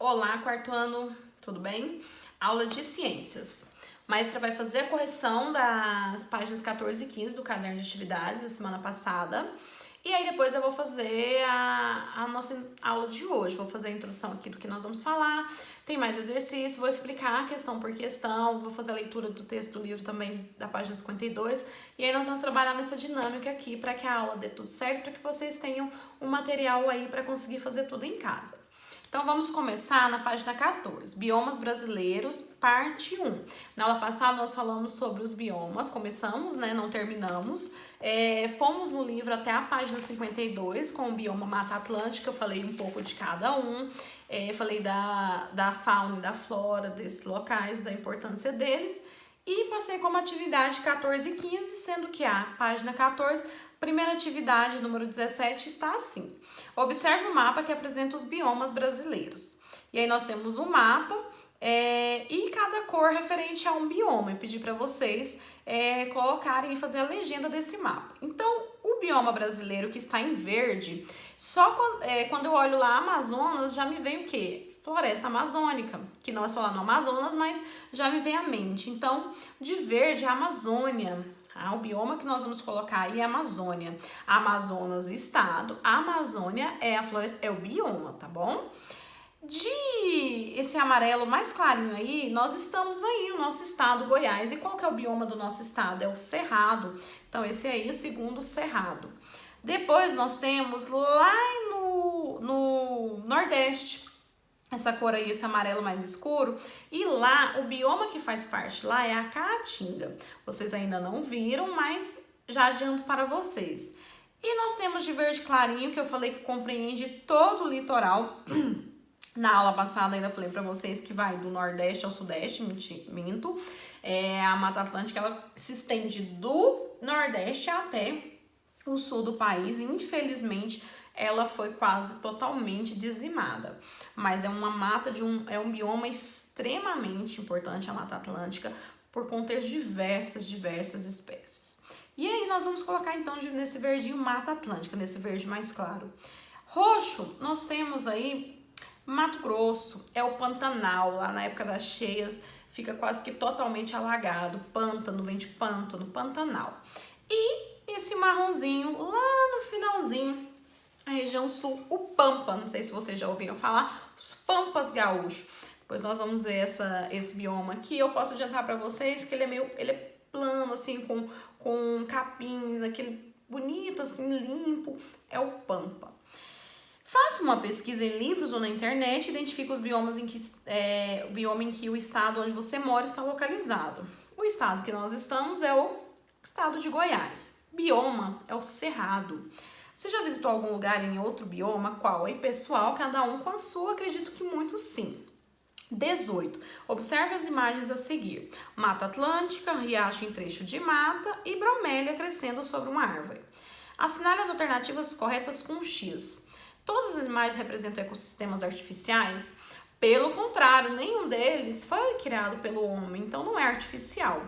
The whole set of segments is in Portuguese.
Olá, quarto ano, tudo bem? Aula de ciências. Maestra vai fazer a correção das páginas 14 e 15 do caderno de atividades da semana passada. E aí depois eu vou fazer a nossa aula de hoje. Vou fazer a introdução aqui do que nós vamos falar. Tem mais exercício, vou explicar questão por questão. Vou fazer a leitura do texto do livro também, da página 52. E aí nós vamos trabalhar nessa dinâmica aqui para que a aula dê tudo certo, para que vocês tenham um material aí para conseguir fazer tudo em casa. Então, vamos começar na página 14, Biomas Brasileiros, parte 1. Na aula passada, nós falamos sobre os biomas, começamos, né, não terminamos. Fomos no livro até a página 52, com o bioma Mata Atlântica, eu falei um pouco de cada um. Falei da fauna e da flora desses locais, da importância deles. E passei como atividade 14 e 15, sendo que a página 14, primeira atividade, número 17, está assim. Observe o mapa que apresenta os biomas brasileiros. E aí nós temos um mapa e cada cor referente a um bioma. Eu pedi para vocês colocarem e fazer a legenda desse mapa. Então, o bioma brasileiro que está em verde, só quando eu olho lá Amazonas, já me vem o quê? Floresta amazônica, que não é só lá no Amazonas, mas já me vem à mente. Então, de verde, a Amazônia. O bioma que nós vamos colocar aí é a Amazônia. Amazonas, estado. A Amazônia é a floresta, é o bioma, tá bom? Esse amarelo mais clarinho aí, nós estamos aí no nosso estado, Goiás. E qual que é o bioma do nosso estado? É o Cerrado. Então, esse aí é o segundo Cerrado. Depois, nós temos lá no Nordeste, essa cor aí, esse amarelo mais escuro, e lá, o bioma que faz parte lá é a Caatinga. Vocês ainda não viram, mas já adianto para vocês. E nós temos de verde clarinho, que eu falei que compreende todo o litoral. Na aula passada ainda falei para vocês que vai do Nordeste ao Sudeste, minto. A Mata Atlântica, ela se estende do Nordeste até o sul do país, e infelizmente ela foi quase totalmente dizimada. Mas é uma mata é um bioma extremamente importante, a Mata Atlântica, por conter diversas espécies. E aí nós vamos colocar então nesse verdinho Mata Atlântica, nesse verde mais claro. Roxo, nós temos aí Mato Grosso, é o Pantanal, lá na época das cheias fica quase que totalmente alagado, pântano, vem de pântano, Pantanal. E esse marronzinho lá no finalzinho, a região sul, o Pampa, não sei se vocês já ouviram falar, os Pampas gaúchos. Depois nós vamos ver esse bioma aqui. Eu posso adiantar para vocês que ele é plano, assim, com capins, aquele bonito, assim, limpo, é o Pampa. Faça uma pesquisa em livros ou na internet, identifique os biomas o bioma em que o estado onde você mora está localizado. O estado que nós estamos é o estado de Goiás. Bioma é o Cerrado. Você já visitou algum lugar em outro bioma? Qual? E pessoal, cada um com a sua, acredito que muitos sim. 18. Observe as imagens a seguir. Mata Atlântica, riacho em trecho de mata e bromélia crescendo sobre uma árvore. Assinale as alternativas corretas com X. Todas as imagens representam ecossistemas artificiais? Pelo contrário, nenhum deles foi criado pelo homem, então não é artificial.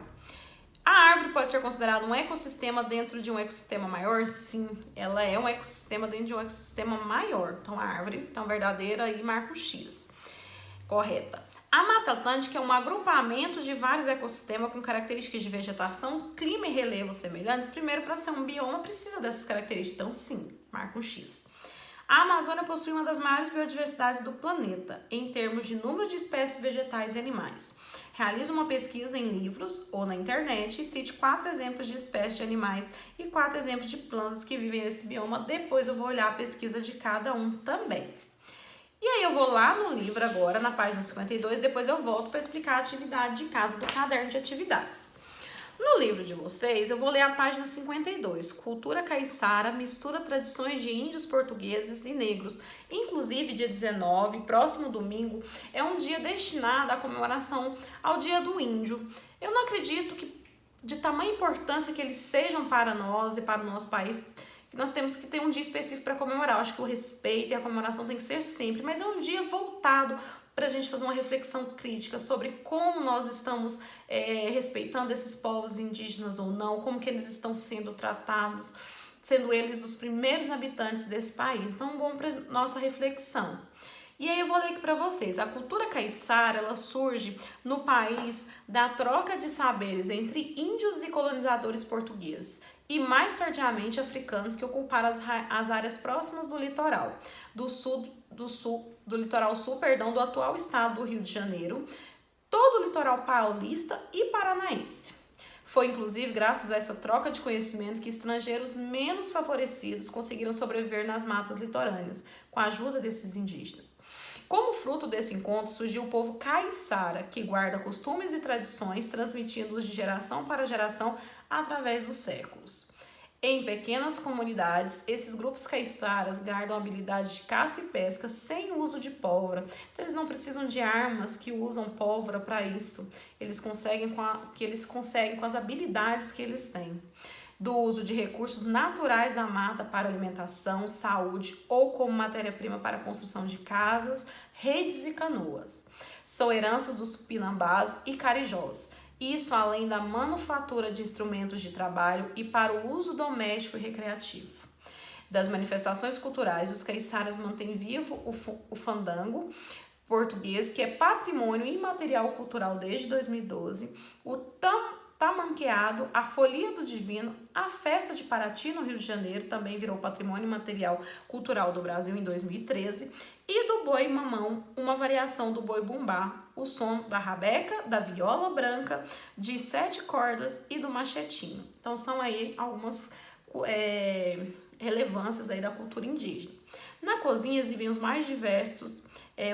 A árvore pode ser considerada um ecossistema dentro de um ecossistema maior? Sim, ela é um ecossistema dentro de um ecossistema maior. Então, a árvore, então, verdadeira e marca o X. Correta. A Mata Atlântica é um agrupamento de vários ecossistemas com características de vegetação, clima e relevo semelhantes. Primeiro, para ser um bioma, precisa dessas características. Então, sim, marca um X. A Amazônia possui uma das maiores biodiversidades do planeta, em termos de número de espécies vegetais e animais. Realize uma pesquisa em livros ou na internet e cite 4 exemplos de espécies de animais e 4 exemplos de plantas que vivem nesse bioma. Depois eu vou olhar a pesquisa de cada um também. E aí eu vou lá no livro agora, na página 52, depois eu volto para explicar a atividade de casa do caderno de atividade. No livro de vocês, eu vou ler a página 52, Cultura Caiçara, mistura tradições de índios, portugueses e negros. Inclusive, dia 19, próximo domingo, é um dia destinado à comemoração ao Dia do Índio. Eu não acredito que, de tamanha importância que eles sejam para nós e para o nosso país, que nós temos que ter um dia específico para comemorar. Eu acho que o respeito e a comemoração tem que ser sempre, mas é um dia voltado para a gente fazer uma reflexão crítica sobre como nós estamos respeitando esses povos indígenas ou não, como que eles estão sendo tratados, sendo eles os primeiros habitantes desse país. Então, bom para nossa reflexão. E aí eu vou ler aqui para vocês. A cultura caiçara, ela surge no país da troca de saberes entre índios e colonizadores portugueses e mais tardiamente africanos que ocuparam as áreas próximas do litoral do litoral sul, do atual estado do Rio de Janeiro, todo o litoral paulista e paranaense. Foi, inclusive, graças a essa troca de conhecimento que estrangeiros menos favorecidos conseguiram sobreviver nas matas litorâneas, com a ajuda desses indígenas. Como fruto desse encontro, surgiu o povo caiçara, que guarda costumes e tradições, transmitindo-os de geração para geração através dos séculos. Em pequenas comunidades, esses grupos caiçaras guardam a habilidade de caça e pesca sem uso de pólvora. Então, eles não precisam de armas que usam pólvora para isso. Eles conseguem com as habilidades que eles têm. Do uso de recursos naturais da mata para alimentação, saúde ou como matéria-prima para a construção de casas, redes e canoas. São heranças dos Tupinambás e Carijós. Isso além da manufatura de instrumentos de trabalho e para o uso doméstico e recreativo. Das manifestações culturais, os caiçaras mantêm vivo o fandango português, que é patrimônio imaterial cultural desde 2012, o tamanqueado, a folia do divino, a festa de Paraty no Rio de Janeiro, também virou patrimônio imaterial cultural do Brasil em 2013, e do boi mamão, uma variação do boi bumbá, o som da rabeca, da viola branca, de 7 cordas e do machetinho. Então são aí algumas relevâncias aí da cultura indígena. Na cozinha exibem os mais diversos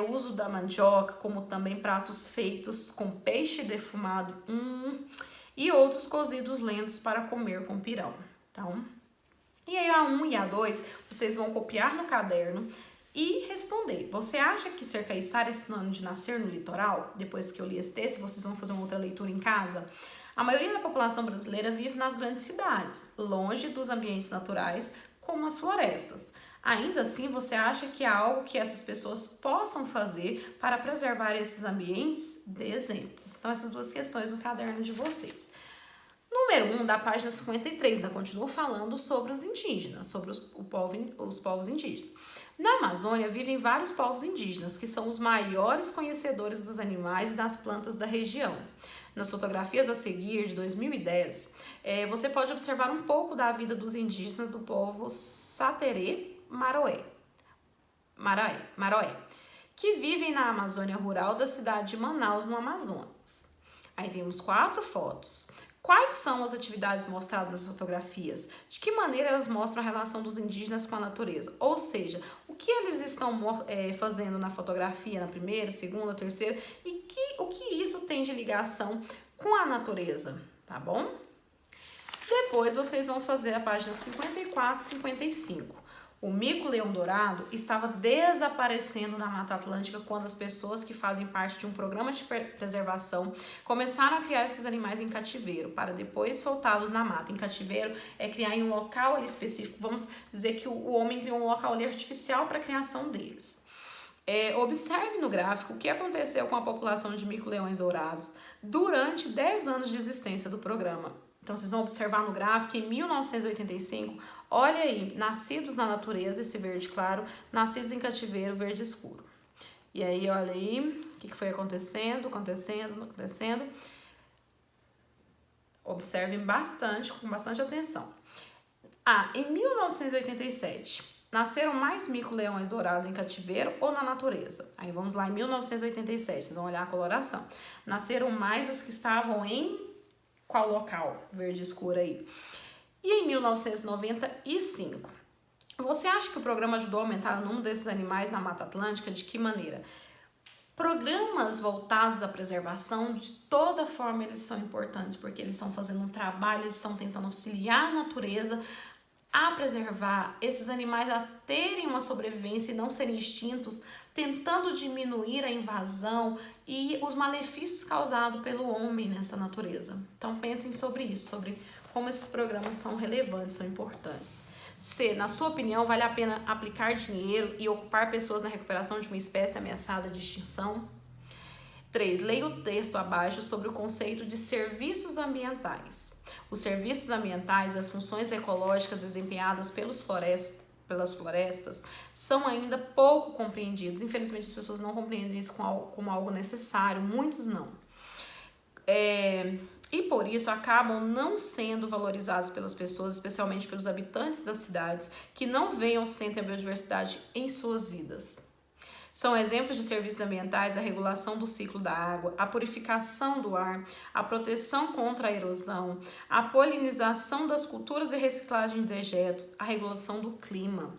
o uso da mandioca, como também pratos feitos com peixe defumado e outros cozidos lentos para comer com pirão. Então, e aí a 1 e a 2 vocês vão copiar no caderno e responder. Você acha que ser caiçara é sinônimo de nascer no litoral? Depois que eu li esse texto, vocês vão fazer uma outra leitura em casa. A maioria da população brasileira vive nas grandes cidades, longe dos ambientes naturais, como as florestas. Ainda assim, você acha que há algo que essas pessoas possam fazer para preservar esses ambientes? Dê exemplos. Então, essas duas questões no caderno de vocês. Número 1 da página 53, ainda continuo falando sobre os indígenas, sobre os povos indígenas. Na Amazônia vivem vários povos indígenas, que são os maiores conhecedores dos animais e das plantas da região. Nas fotografias a seguir, de 2010, você pode observar um pouco da vida dos indígenas do povo Saterê Maroé, que vivem na Amazônia rural da cidade de Manaus, no Amazonas. Aí temos 4 fotos. Quais são as atividades mostradas nas fotografias? De que maneira elas mostram a relação dos indígenas com a natureza? Ou seja, o que eles estão fazendo na fotografia, na primeira, segunda, terceira, e o que isso tem de ligação com a natureza, tá bom? Depois vocês vão fazer a página 54 e 55. O mico-leão-dourado estava desaparecendo na Mata Atlântica quando as pessoas que fazem parte de um programa de preservação começaram a criar esses animais em cativeiro, para depois soltá-los na mata. Em cativeiro é criar em um local ali específico. Vamos dizer que o homem criou um local ali artificial para a criação deles. Observe no gráfico o que aconteceu com a população de mico-leões dourados durante 10 anos de existência do programa. Então, vocês vão observar no gráfico, em 1985, olha aí, nascidos na natureza, esse verde claro, nascidos em cativeiro, verde escuro. E aí, olha aí, o que foi acontecendo. Observem bastante, com bastante atenção. Em 1987, nasceram mais mico-leões dourados em cativeiro ou na natureza? Aí vamos lá, em 1987, vocês vão olhar a coloração. Nasceram mais os que estavam em qual local? Verde escuro aí. E em 1995, você acha que o programa ajudou a aumentar o número desses animais na Mata Atlântica? De que maneira? Programas voltados à preservação, de toda forma, eles são importantes, porque eles estão fazendo um trabalho, eles estão tentando auxiliar a natureza a preservar esses animais, a terem uma sobrevivência e não serem extintos, tentando diminuir a invasão e os malefícios causados pelo homem nessa natureza. Então pensem sobre isso, sobre como esses programas são relevantes, são importantes. Se, na sua opinião, vale a pena aplicar dinheiro e ocupar pessoas na recuperação de uma espécie ameaçada de extinção? 3. Leia o texto abaixo sobre o conceito de serviços ambientais. Os serviços ambientais e as funções ecológicas desempenhadas pelos pelas florestas são ainda pouco compreendidos. Infelizmente, as pessoas não compreendem isso como algo necessário, muitos não. E por isso acabam não sendo valorizados pelas pessoas, especialmente pelos habitantes das cidades, que não veem ou sentem a biodiversidade em suas vidas. São exemplos de serviços ambientais a regulação do ciclo da água, a purificação do ar, a proteção contra a erosão, a polinização das culturas e reciclagem de dejetos, a regulação do clima.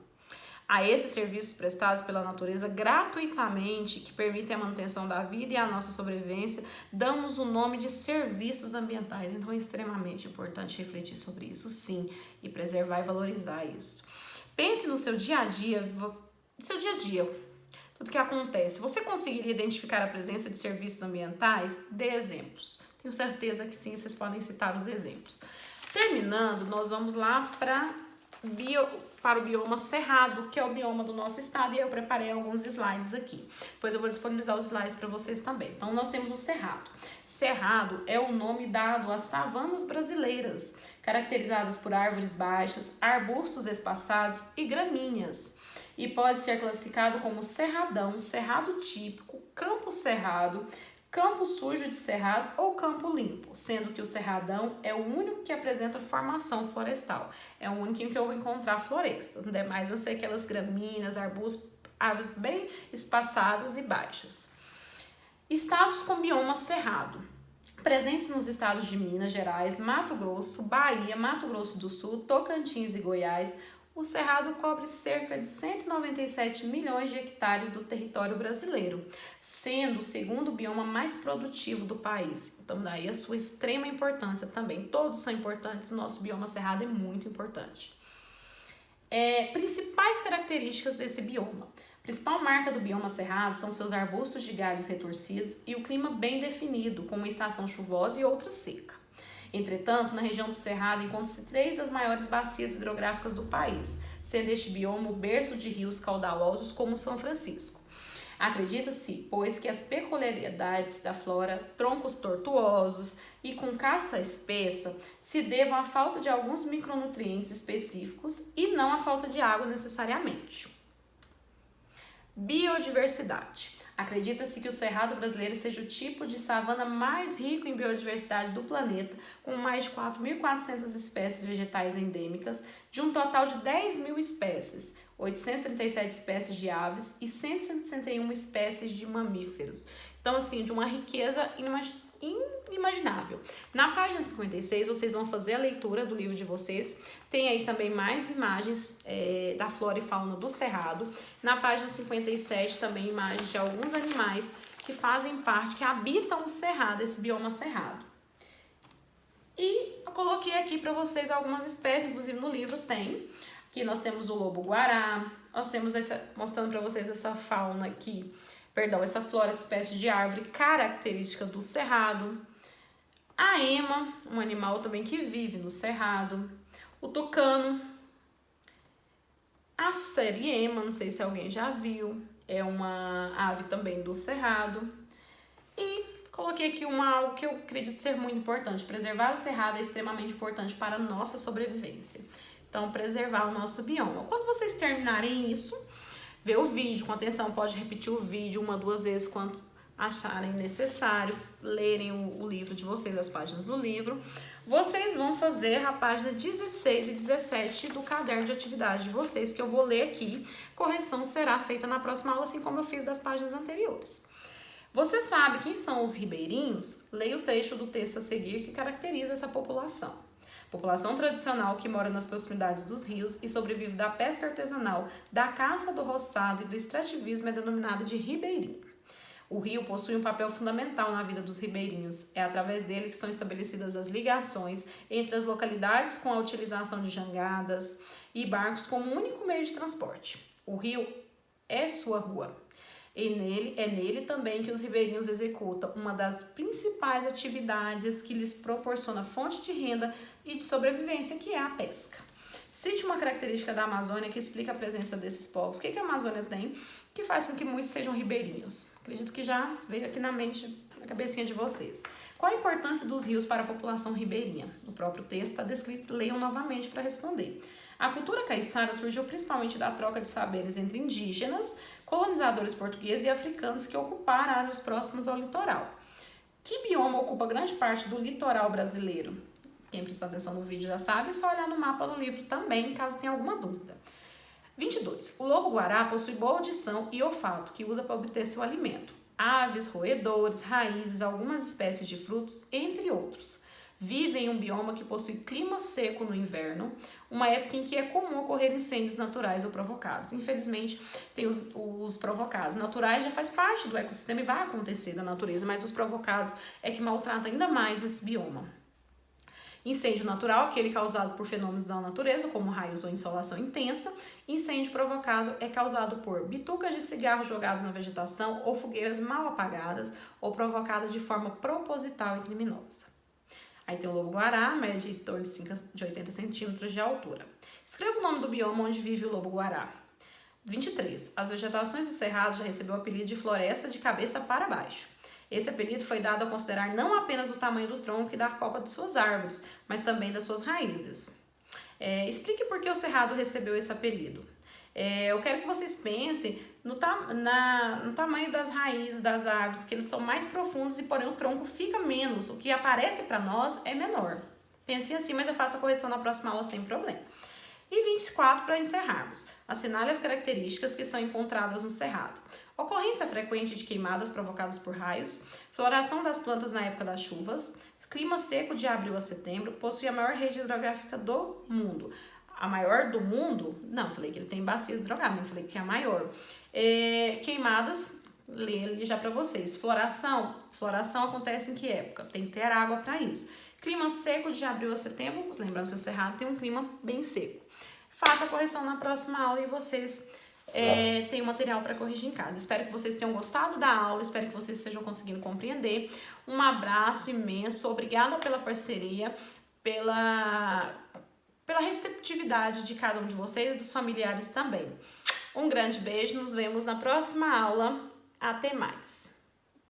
A esses serviços prestados pela natureza gratuitamente, que permitem a manutenção da vida e a nossa sobrevivência, damos o nome de serviços ambientais. Então é extremamente importante refletir sobre isso, sim, e preservar e valorizar isso. Pense no seu dia a dia, tudo que acontece. Você conseguiria identificar a presença de serviços ambientais? Dê exemplos. Tenho certeza que sim, vocês podem citar os exemplos. Terminando, nós vamos lá para o bioma cerrado, que é o bioma do nosso estado, e eu preparei alguns slides aqui. Depois eu vou disponibilizar os slides para vocês também. Então, nós temos o cerrado. Cerrado é o nome dado às savanas brasileiras, caracterizadas por árvores baixas, arbustos espaçados e gramíneas. E pode ser classificado como cerradão, cerrado típico, campo cerrado, campo sujo de cerrado ou campo limpo, sendo que o cerradão é o único que apresenta formação florestal. É o único em que eu vou encontrar florestas. Demais eu sei aquelas gramíneas, arbustos, árvores bem espaçadas e baixas. Estados com bioma cerrado. Presentes nos estados de Minas Gerais, Mato Grosso, Bahia, Mato Grosso do Sul, Tocantins e Goiás, o cerrado cobre cerca de 197 milhões de hectares do território brasileiro, sendo o segundo bioma mais produtivo do país. Então, daí a sua extrema importância também. Todos são importantes, o nosso bioma cerrado é muito importante. Principais características desse bioma. A principal marca do bioma cerrado são seus arbustos de galhos retorcidos e o clima bem definido, com uma estação chuvosa e outra seca. Entretanto, na região do Cerrado encontram-se 3 das maiores bacias hidrográficas do país, sendo este bioma o berço de rios caudalosos como São Francisco. Acredita-se, pois, que as peculiaridades da flora, troncos tortuosos e com casca espessa, se devam à falta de alguns micronutrientes específicos e não à falta de água necessariamente. Biodiversidade. Acredita-se que o cerrado brasileiro seja o tipo de savana mais rico em biodiversidade do planeta, com mais de 4.400 espécies vegetais endêmicas, de um total de 10.000 espécies, 837 espécies de aves e 161 espécies de mamíferos. Então, assim, de uma riqueza inimaginável. Na página 56, vocês vão fazer a leitura do livro de vocês. Tem aí também mais imagens da flora e fauna do cerrado. Na página 57, também imagens de alguns animais que fazem parte, que habitam o cerrado, esse bioma cerrado. E eu coloquei aqui para vocês algumas espécies, inclusive no livro tem. Aqui nós temos o lobo-guará, nós temos mostrando para vocês essa fauna aqui, essa flora, essa espécie de árvore característica do cerrado. A ema, um animal também que vive no cerrado. O tucano. A seriema, não sei se alguém já viu, é uma ave também do cerrado. E coloquei aqui algo que eu acredito ser muito importante. Preservar o cerrado é extremamente importante para a nossa sobrevivência. Então, preservar o nosso bioma. Quando vocês terminarem isso, ver o vídeo com atenção, pode repetir o vídeo 1 ou 2 vezes quando acharem necessário, lerem o livro de vocês, as páginas do livro. Vocês vão fazer a página 16 e 17 do caderno de atividade de vocês, que eu vou ler aqui. Correção será feita na próxima aula, assim como eu fiz das páginas anteriores. Você sabe quem são os ribeirinhos? Leia o trecho do texto a seguir que caracteriza essa população. População tradicional que mora nas proximidades dos rios e sobrevive da pesca artesanal, da caça do roçado e do extrativismo é denominada de ribeirinho. O rio possui um papel fundamental na vida dos ribeirinhos. É através dele que são estabelecidas as ligações entre as localidades com a utilização de jangadas e barcos como único meio de transporte. O rio é sua rua. E é nele também que os ribeirinhos executam uma das principais atividades que lhes proporciona fonte de renda e de sobrevivência, que é a pesca. Cite uma característica da Amazônia que explica a presença desses povos. O que a Amazônia tem que faz com que muitos sejam ribeirinhos? Acredito que já veio aqui na mente, na cabecinha de vocês. Qual a importância dos rios para a população ribeirinha? O próprio texto está descrito, leiam novamente para responder. A cultura caiçara surgiu principalmente da troca de saberes entre indígenas, colonizadores portugueses e africanos que ocuparam áreas próximas ao litoral. Que bioma ocupa grande parte do litoral brasileiro? Quem prestou atenção no vídeo já sabe, é só olhar no mapa do livro também, caso tenha alguma dúvida. 22. O lobo-guará possui boa audição e olfato, que usa para obter seu alimento. Aves, roedores, raízes, algumas espécies de frutos, entre outros. Vive em um bioma que possui clima seco no inverno, uma época em que é comum ocorrer incêndios naturais ou provocados. Infelizmente, tem os provocados. Naturais já faz parte do ecossistema e vai acontecer da natureza, mas os provocados é que maltratam ainda mais esse bioma. Incêndio natural, aquele causado por fenômenos da natureza, como raios ou insolação intensa. Incêndio provocado é causado por bitucas de cigarro jogadas na vegetação ou fogueiras mal apagadas ou provocadas de forma proposital e criminosa. Aí tem o lobo-guará, mede em torno de 80 centímetros de altura. Escreva o nome do bioma onde vive o lobo-guará. 23. As vegetações do cerrado já recebeu o apelido de floresta de cabeça para baixo. Esse apelido foi dado a considerar não apenas o tamanho do tronco e da copa de suas árvores, mas também das suas raízes. Explique por que o cerrado recebeu esse apelido. Eu quero que vocês pensem no tamanho das raízes das árvores, que eles são mais profundos e porém o tronco fica menos. O que aparece para nós é menor. Pensem assim, mas eu faço a correção na próxima aula sem problema. E 24 para encerrarmos. Assinale as características que são encontradas no cerrado. Ocorrência frequente de queimadas provocadas por raios, floração das plantas na época das chuvas, clima seco de abril a setembro, possui a maior rede hidrográfica do mundo. A maior do mundo? Não, falei que ele tem bacias hidrográficas, não falei que é a maior. Queimadas, leio ali já para vocês. Floração acontece em que época? Tem que ter água para isso. Clima seco de abril a setembro, lembrando que o cerrado tem um clima bem seco. Faça a correção na próxima aula e vocês têm o material para corrigir em casa. Espero que vocês tenham gostado da aula, espero que vocês estejam conseguindo compreender. Um abraço imenso, obrigada pela parceria, pela receptividade de cada um de vocês e dos familiares também. Um grande beijo, nos vemos na próxima aula. Até mais!